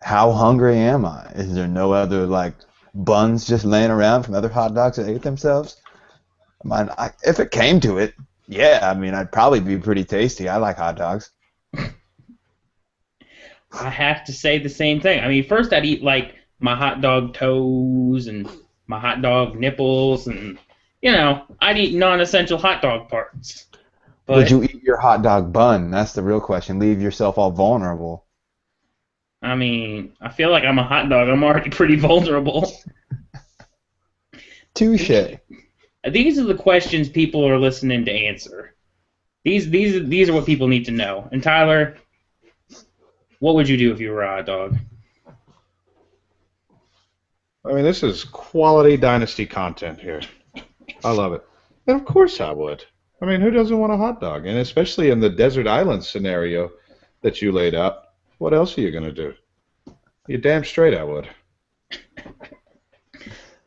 how hungry am I? Is there no other like buns just laying around from other hot dogs that ate themselves? If it came to it, yeah. I mean, I'd probably be pretty tasty. I like hot dogs. I have to say the same thing. I mean, first I'd eat like my hot dog toes and my hot dog nipples, and I'd eat non-essential hot dog parts. But would you eat your hot dog bun? That's the real question. Leave yourself all vulnerable. I mean, I feel like I'm a hot dog. I'm already pretty vulnerable. Touche. These are the questions people are listening to answer. These are what people need to know. And Tyler, what would you do if you were a hot dog? I mean, this is quality Dynasty content here. I love it. And of course I would. I mean, who doesn't want a hot dog? And especially in the desert island scenario that you laid out, what else are you going to do? You're damn straight I would.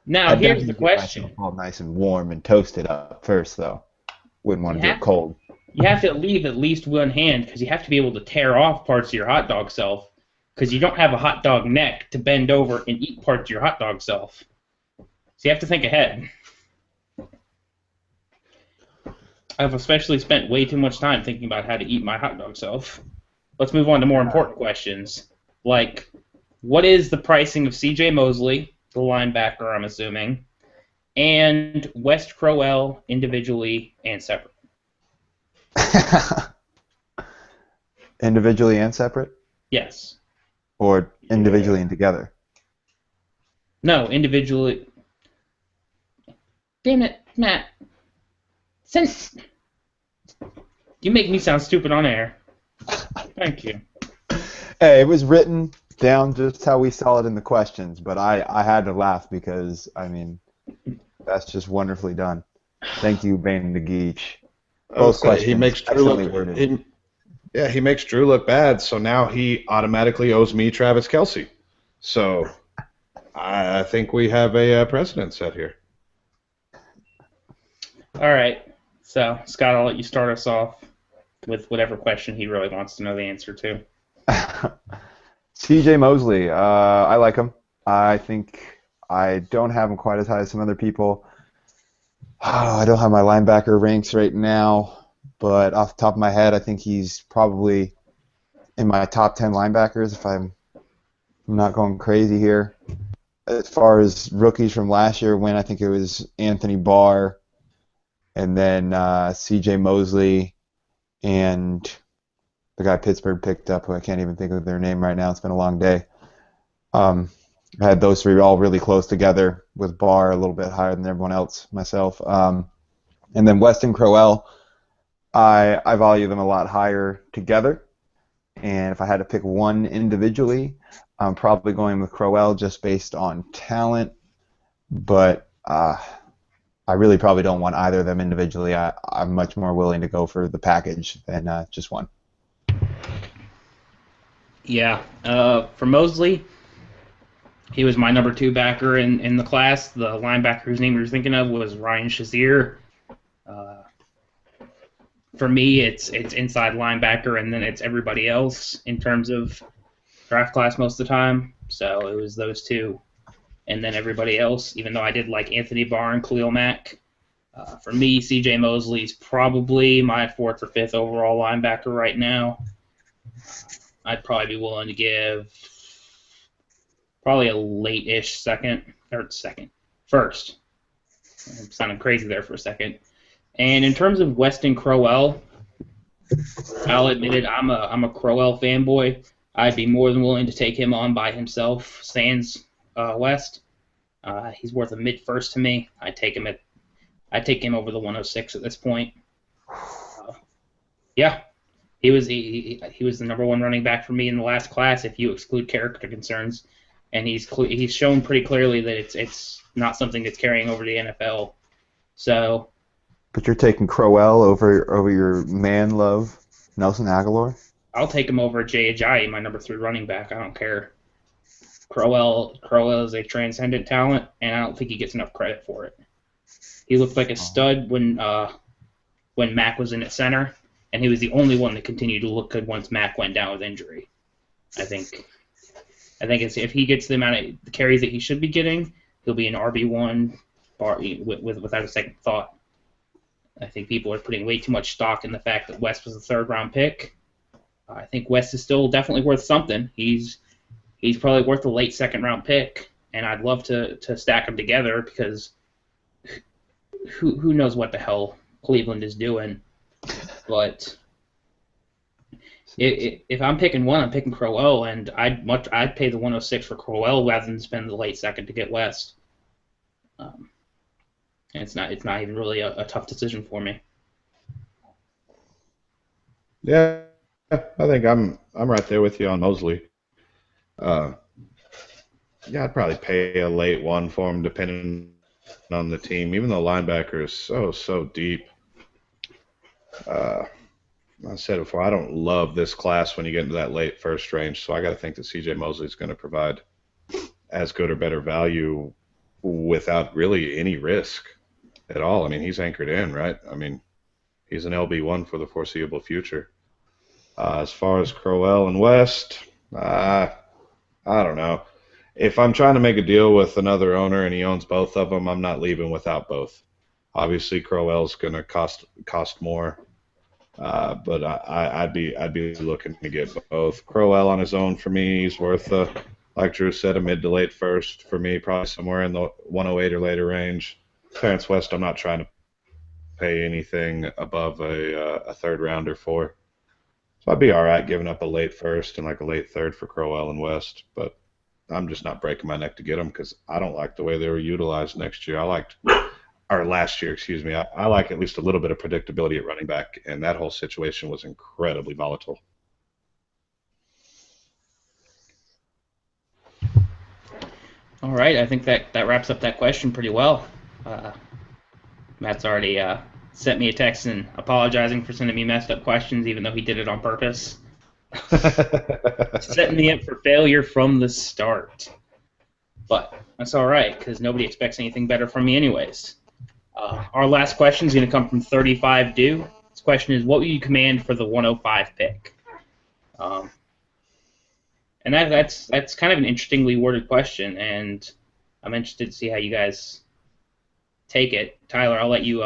Now, here's the question. Get myself all nice and warm and toasted up first, though. Wouldn't want to get cold. You have to leave at least one hand, because you have to be able to tear off parts of your hot dog self, because you don't have a hot dog neck to bend over and eat parts of your hot dog self. So you have to think ahead. I've especially spent way too much time thinking about how to eat my hot dog self. Let's move on to more important questions, like what is the pricing of C.J. Mosley, the linebacker, I'm assuming, and West Crowell individually and separate? Individually and separate? Yes. Or individually and together? No, individually. Damn it, Matt. Since you make me sound stupid on air. Thank you. Hey, it was written down just how we saw it in the questions, but I had to laugh because, I mean, that's just wonderfully done. Thank you, Bane the Geech. Both questions. He makes Drew look. He makes Drew look bad, so now he automatically owes me Travis Kelce. So I think we have a precedent set here. All right. So, Scott, I'll let you start us off with whatever question he really wants to know the answer to. C.J. Mosley, I like him. I think I don't have him quite as high as some other people. I don't have my linebacker ranks right now, but off the top of my head, I think he's probably in my top 10 linebackers if I'm not going crazy here. As far as rookies from last year went, I think it was Anthony Barr and then C.J. Mosley and the guy Pittsburgh picked up, who I can't even think of their name right now. It's been a long day. I had those three all really close together, with Barr a little bit higher than everyone else, myself. And then Weston Crowell, I value them a lot higher together. And if I had to pick one individually, I'm probably going with Crowell just based on talent. But I really probably don't want either of them individually. I'm much more willing to go for the package than just one. Yeah. For Mosley, he was my number 2 backer in the class. The linebacker whose name you were thinking of was Ryan Shazier. For me, it's inside linebacker, and then it's everybody else in terms of draft class most of the time. So it was those two, and then everybody else, even though I did like Anthony Barr and Khalil Mack. For me, C.J. Mosley's probably my 4th or 5th overall linebacker right now. I'd probably be willing to give probably a late-ish first. I'm sounding crazy there for a second. And in terms of Weston Crowell, I'll admit it, I'm a Crowell fanboy. I'd be more than willing to take him on by himself, sans West. He's worth a mid-first to me. I'd take him over the 106 at this point. Yeah. He was the number 1 running back for me in the last class, if you exclude character concerns, and he's shown pretty clearly that it's not something that's carrying over to the NFL. So. But you're taking Crowell over your man love, Nelson Aguilar? I'll take him over Jay Ajayi, my number 3 running back. I don't care. Crowell is a transcendent talent, and I don't think he gets enough credit for it. He looked like a stud when Mack was in at center. And he was the only one that continued to look good once Mack went down with injury. I think if he gets the amount of carries that he should be getting, he'll be an RB1 without a second thought. I think people are putting way too much stock in the fact that West was a 3rd-round pick. I think West is still definitely worth something. He's probably worth a late 2nd-round pick, and I'd love to stack them together because who knows what the hell Cleveland is doing. But if I'm picking one, I'm picking Crowell, and I'd pay the 106 for Crowell rather than spend the late 2nd to get West. And it's not even really a tough decision for me. Yeah, I think I'm right there with you on Mosley. Yeah, I'd probably pay a late 1 for him, depending on the team. Even though linebacker is so deep. I said before, I don't love this class when you get into that late first range, so I got to think that C.J. Mosley is going to provide as good or better value without really any risk at all. I mean, he's anchored in, right? I mean, he's an LB1 for the foreseeable future. As far as Crowell and West, I don't know. If I'm trying to make a deal with another owner and he owns both of them, I'm not leaving without both. Obviously, Crowell's going to cost more. But I'd be looking to get both. Crowell on his own for me, he's worth like Drew said, a mid to late first for me, probably somewhere in the 108 or later range. Terrence West, I'm not trying to pay anything above a 3rd rounder for. So I'd be all right giving up a late first and like a late 3rd for Crowell and West, but I'm just not breaking my neck to get them because I don't like the way they were utilized last year, excuse me. I like at least a little bit of predictability at running back, and that whole situation was incredibly volatile. All right, I think that wraps up that question pretty well. Matt's already sent me a text and apologizing for sending me messed up questions, even though he did it on purpose. Setting me up for failure from the start. But that's all right, because nobody expects anything better from me anyways. Our last question is going to come from 35 Dew. This question is, what will you command for the 105 pick? And that's kind of an interestingly worded question, and I'm interested to see how you guys take it. Tyler, I'll let you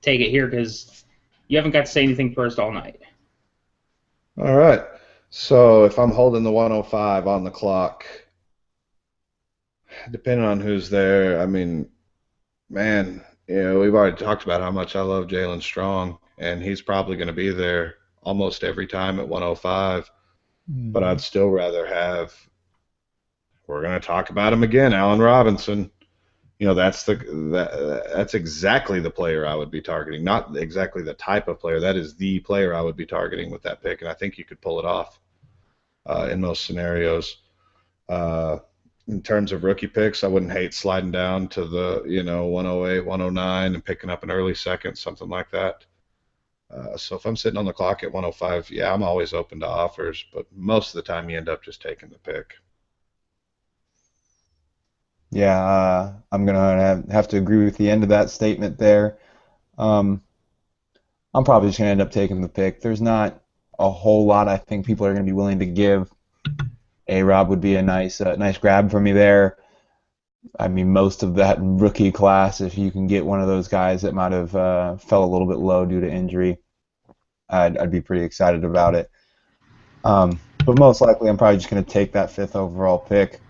take it here because you haven't got to say anything first all night. All right. So if I'm holding the 105 on the clock, depending on who's there, I mean, man, we've already talked about how much I love Jalen Strong, and he's probably going to be there almost every time at 105. But I'd still rather have. We're going to talk about him again, Allen Robinson. That's exactly the player I would be targeting. Not exactly the type of player. That is the player I would be targeting with that pick, and I think you could pull it off in most scenarios. In terms of rookie picks, I wouldn't hate sliding down to the 108, 109 and picking up an early second, something like that. So if I'm sitting on the clock at 105, yeah, I'm always open to offers, but most of the time you end up just taking the pick. Yeah, I'm gonna have to agree with the end of that statement there. Um, I'm probably just gonna end up taking the pick. There's not a whole lot I think people are gonna be willing to give. A-Rob would be a nice grab for me there. I mean, most of that rookie class, if you can get one of those guys that might have fell a little bit low due to injury, I'd be pretty excited about it. But most likely, I'm probably just going to take that 5th overall pick.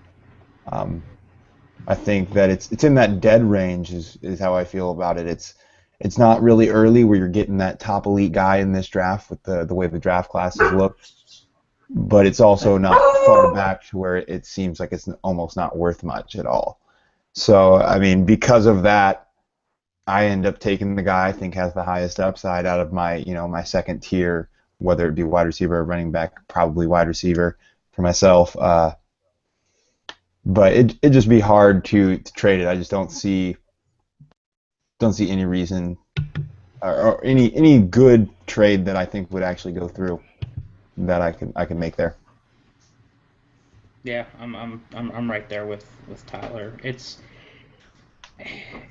I think that it's in that dead range is how I feel about it. It's not really early where you're getting that top elite guy in this draft with the way the draft classes look, but it's also not far back to where it seems like it's almost not worth much at all. So, I mean, because of that, I end up taking the guy I think has the highest upside out of my, my second tier, whether it be wide receiver or running back, probably wide receiver for myself. But it'd just be hard to trade it. I just don't see any reason or any good trade that I think would actually go through that I can make there. Yeah, I'm right there with Tyler. It's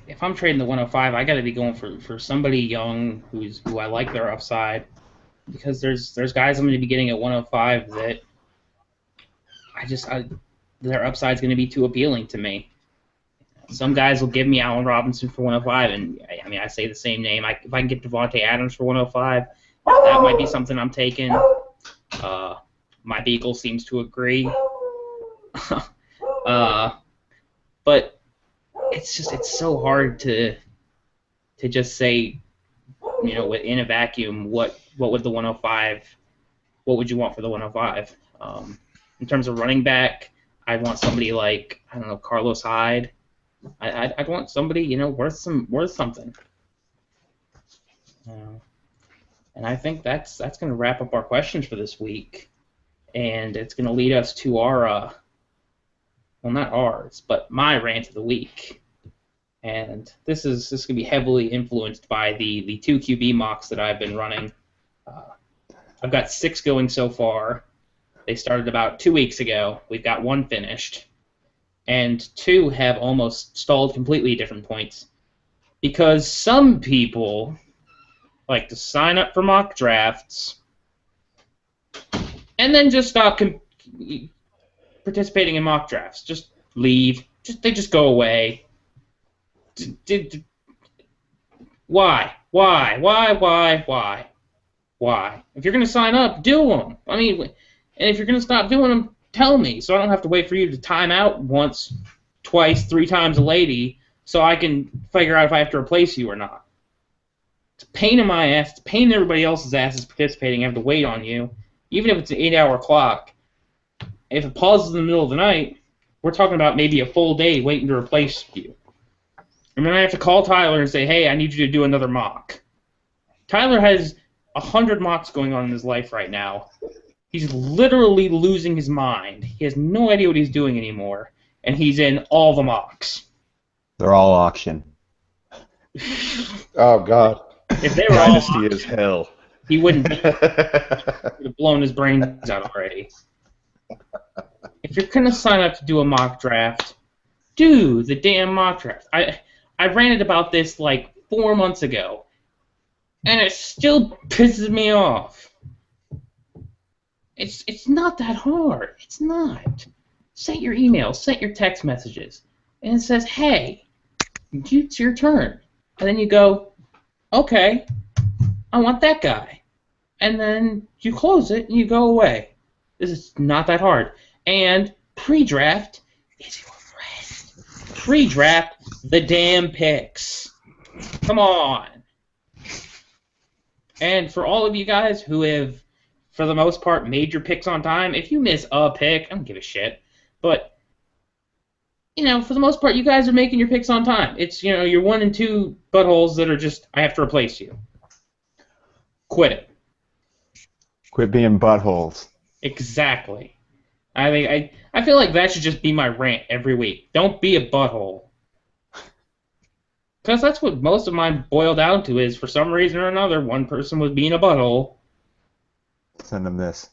if I'm trading the 105, I got to be going for somebody young who I like their upside, because there's guys I'm going to be getting at 105 that their upside's going to be too appealing to me. Some guys will give me Allen Robinson for 105, and I mean I say the same name. If I can get Devontae Adams for 105, that might be something I'm taking. My Beagle seems to agree. But it's so hard to just say, in a vacuum, what would the 105, what would you want for the 105? In terms of running back, I'd want somebody like, I don't know, Carlos Hyde. I'd want somebody, worth something. And I think that's going to wrap up our questions for this week, and it's going to lead us to our well, not ours, but my rant of the week. And this is going to be heavily influenced by the 2 QB mocks that I've been running. I've got 6 going so far. They started about 2 weeks ago. We've got 1 finished. And 2 have almost stalled completely at different points. Because some people like to sign up for mock drafts and then just stop participating in mock drafts. Just leave. They just go away. Why? If you're going to sign up, do them. I mean, and if you're going to stop doing them, tell me, so I don't have to wait for you to time out once, twice, 3 times a lady so I can figure out if I have to replace you or not. It's a pain in my ass. It's a pain in everybody else's asses participating. I have to wait on you. Even if it's an 8-hour clock. If it pauses in the middle of the night, we're talking about maybe a full day waiting to replace you. And then I have to call Tyler and say, hey, I need you to do another mock. Tyler has 100 mocks going on in his life right now. He's literally losing his mind. He has no idea what he's doing anymore, and he's in all the mocks. They're all auction. Oh, God. If they were Dynasty all is hell. he wouldn't be. He would have blown his brains out already. If you're going to sign up to do a mock draft, do the damn mock draft. I ranted about this like 4 months ago, and it still pisses me off. It's not that hard. It's not. Set your emails, set your text messages, and it says, "Hey, it's your turn," and then you go, "Okay, I want that guy," and then you close it and you go away. This is not that hard. And pre-draft is your friend. Pre-draft the damn picks. Come on. And for all of you guys who have, for the most part, made your picks on time, if you miss a pick, I don't give a shit. But, for the most part, you guys are making your picks on time. It's, your 1 and 2 buttholes that are just, I have to replace you. Quit it. Quit being buttholes. Exactly. I feel like that should just be my rant every week. Don't be a butthole. Because that's what most of mine boil down to is, for some reason or another, one person was being a butthole. Send them this.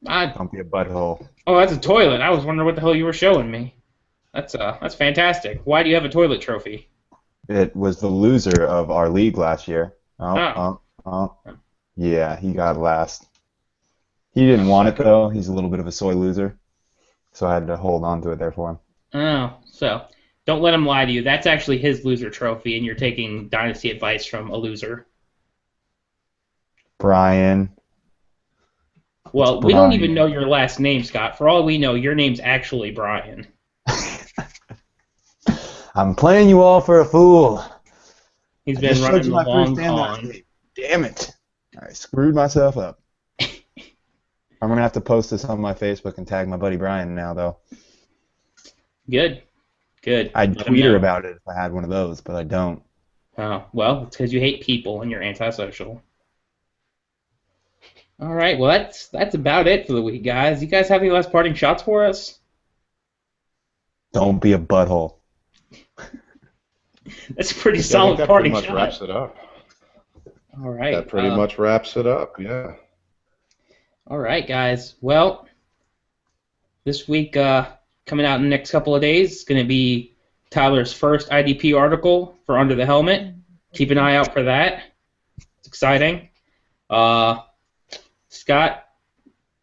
Don't be a butthole. Oh, that's a toilet. I was wondering what the hell you were showing me. That's fantastic. Why do you have a toilet trophy? It was the loser of our league last year. Yeah, he got last. He didn't want it, though. He's a little bit of a soy loser. So I had to hold on to it there for him. Oh, so don't let him lie to you. That's actually his loser trophy, and you're taking Dynasty advice from a loser. Brian. Well, we don't even know your last name, Scott. For all we know, your name's actually Brian. I'm playing you all for a fool. He's been running the long con. Damn it. I screwed myself up. I'm going to have to post this on my Facebook and tag my buddy Brian now, though. Good. I'd tweet her about it if I had one of those, but I don't. Oh, well, it's because you hate people and you're antisocial. All right, well, that's about it for the week, guys. You guys have any last parting shots for us? Don't be a butthole. That's a pretty solid parting shot. That pretty much wraps it up. All right. That pretty much wraps it up, yeah. All right, guys. Well, this week, coming out in the next couple of days, is going to be Tyler's first IDP article for Under the Helmet. Keep an eye out for that. It's exciting. Scott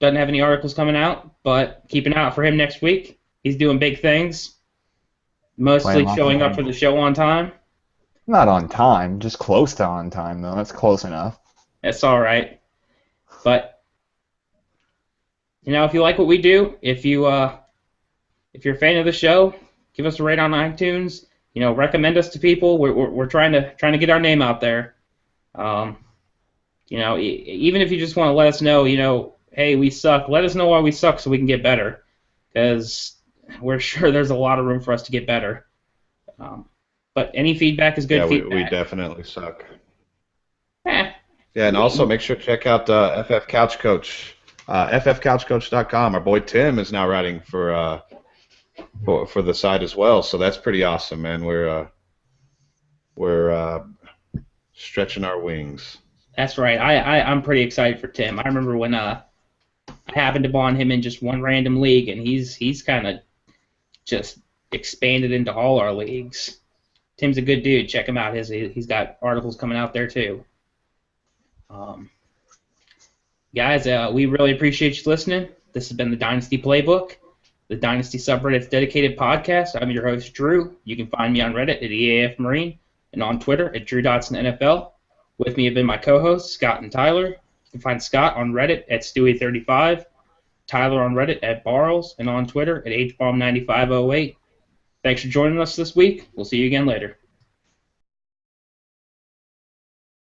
doesn't have any articles coming out, but keep an eye out for him next week. He's doing big things, mostly showing up for the show on time. Not on time, just close to on time, though. That's close enough. That's all right. But if you like what we do, if you're a fan of the show, give us a rate on iTunes. Recommend us to people. We're trying to get our name out there. Even if you just want to let us know, hey, we suck. Let us know why we suck so we can get better, because we're sure there's a lot of room for us to get better. But any feedback is good feedback. We definitely suck. Yeah, and also make sure to check out FF Couch Coach, ffcouchcoach.com. Our boy Tim is now writing for the site as well, so that's pretty awesome, man. We're stretching our wings. That's right. I'm pretty excited for Tim. I remember when I happened to bond him in just one random league, and he's kind of just expanded into all our leagues. Tim's a good dude. Check him out. He's got articles coming out there too. Guys, we really appreciate you listening. This has been the Dynasty Playbook, the Dynasty subreddit's dedicated podcast. I'm your host, Drew. You can find me on Reddit at EAFMarine and on Twitter at DrewDotsonNFL. With me have been my co-hosts, Scott and Tyler. You can find Scott on Reddit at Stewie35, Tyler on Reddit at Barles, and on Twitter at HBomb9508. Thanks for joining us this week. We'll see you again later.